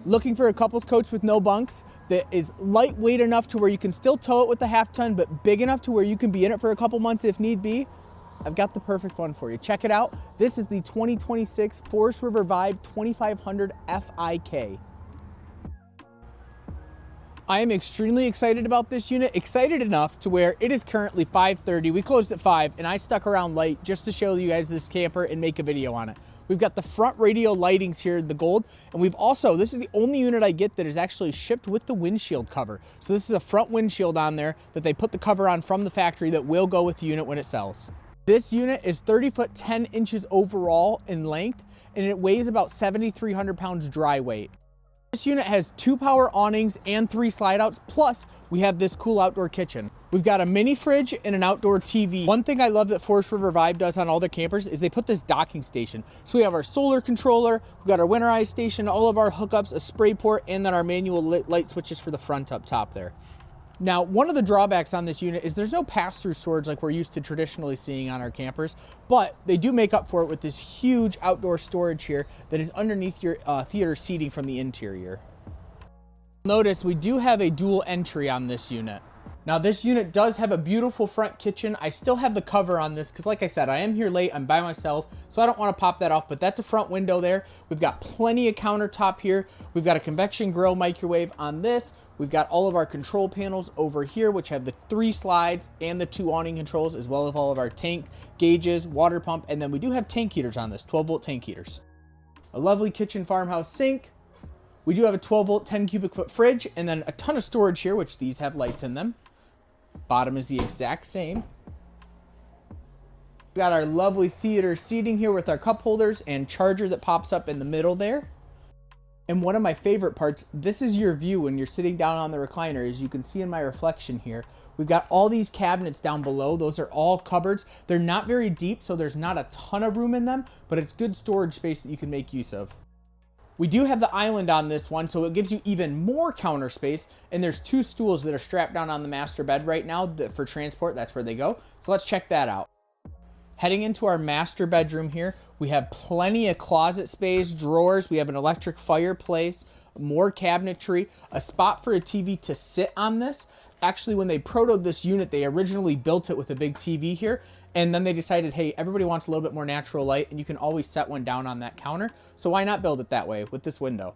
Looking for a couples coach with no bunks that is lightweight enough to where you can still tow it with the half ton, but big enough to where you can be in it for a couple months if need be? I've got the perfect one for you. Check it out. This is the 2026 Forest River Vibe 2500 FIK. I am extremely excited about this unit, excited enough to where it is currently 5:30. We closed at 5 and I stuck around late just to show you guys this camper and make a video on it. We've got the front radio lightings here in the gold, and we've also, this is the only unit I get that is actually shipped with the windshield cover. So this is a front windshield on there that they put the cover on from the factory that will go with the unit when it sells. This unit is 30 foot 10 inches overall in length, and it weighs about 7,300 pounds dry weight. This unit has 2 power awnings and 3 slide outs, plus we have this cool outdoor kitchen. We've got a mini fridge and an outdoor TV. One thing I love that Forest River Vibe does on all their campers is they put this docking station. So we have our solar controller, we've got our winterized station, all of our hookups, a spray port, and then our manual light switches for the front up top there. Now, one of the drawbacks on this unit is there's no pass-through storage like we're used to traditionally seeing on our campers, but they do make up for it with this huge outdoor storage here that is underneath your theater seating from the interior. Notice we do have a dual entry on this unit. Now this unit does have a beautiful front kitchen. I still have the cover on this because like I said, I am here late, I'm by myself, so I don't want to pop that off, but that's a front window there. We've got plenty of countertop here. We've got a convection grill microwave on this. We've got all of our control panels over here, which have the 3 slides and the 2 awning controls, as well as all of our tank gauges, water pump, and then we do have tank heaters on this, 12 volt tank heaters. A lovely kitchen farmhouse sink. We do have a 12 volt 10 cubic foot fridge, and then a ton of storage here, which these have lights in them. Bottom is the exact same. We got our lovely theater seating here with our cup holders and charger that pops up in the middle there. And one of my favorite parts, this is your view when you're sitting down on the recliner. As you can see in my reflection here, we've got all these cabinets down below. Those are all cupboards. They're not very deep, so there's not a ton of room in them, but it's good storage space that you can make use of. We do have the island on this one, so it gives you even more counter space, and there's 2 stools that are strapped down on the master bed right now that for transport, that's where they go. So let's check that out. Heading into our master bedroom here, we have plenty of closet space, drawers, we have an electric fireplace, more cabinetry, a spot for a TV to sit on this. Actually, when they protoed this unit, they originally built it with a big TV here, and then they decided, hey, everybody wants a little bit more natural light, and you can always set one down on that counter, so why not build it that way with this window?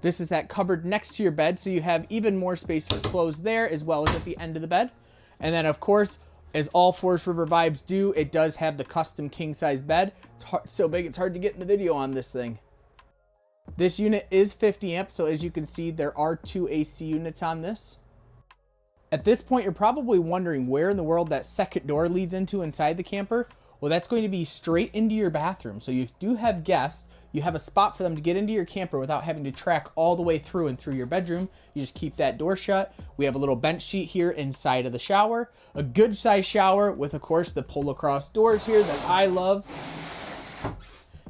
This is that cupboard next to your bed, so you have even more space for clothes there, as well as at the end of the bed. And then, of course, as all Forest River Vibes do, it does have the custom king-size bed. It's so big, it's hard to get in the video on this thing. This unit is 50 amp, so as you can see, there are 2 AC units on this. At this point, you're probably wondering where in the world that second door leads into inside the camper. Well, that's going to be straight into your bathroom. So you do have guests, you have a spot for them to get into your camper without having to track all the way through and through your bedroom. You just keep that door shut. We have a little bench sheet here inside of the shower, a good size shower with, of course, the pull across doors here that I love.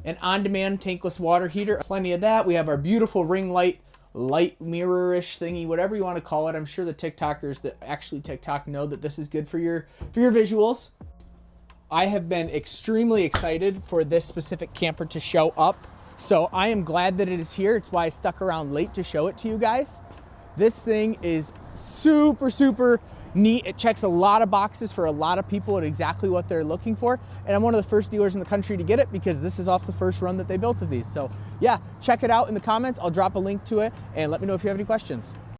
An on-demand tankless water heater, plenty of that. We have our beautiful ring light mirror-ish thingy, whatever you want to call it. I'm sure the TikTokers that actually TikTok know that this is good for your visuals. I have been extremely excited for this specific camper to show up, so I am glad that it is here. It's why I stuck around late to show it to you guys. This thing is super, super neat. It checks a lot of boxes for a lot of people at exactly what they're looking for, and I'm one of the first dealers in the country to get it because this is off the first run that they built of these. So yeah, check it out in the comments. I'll drop a link to it, and let me know if you have any questions.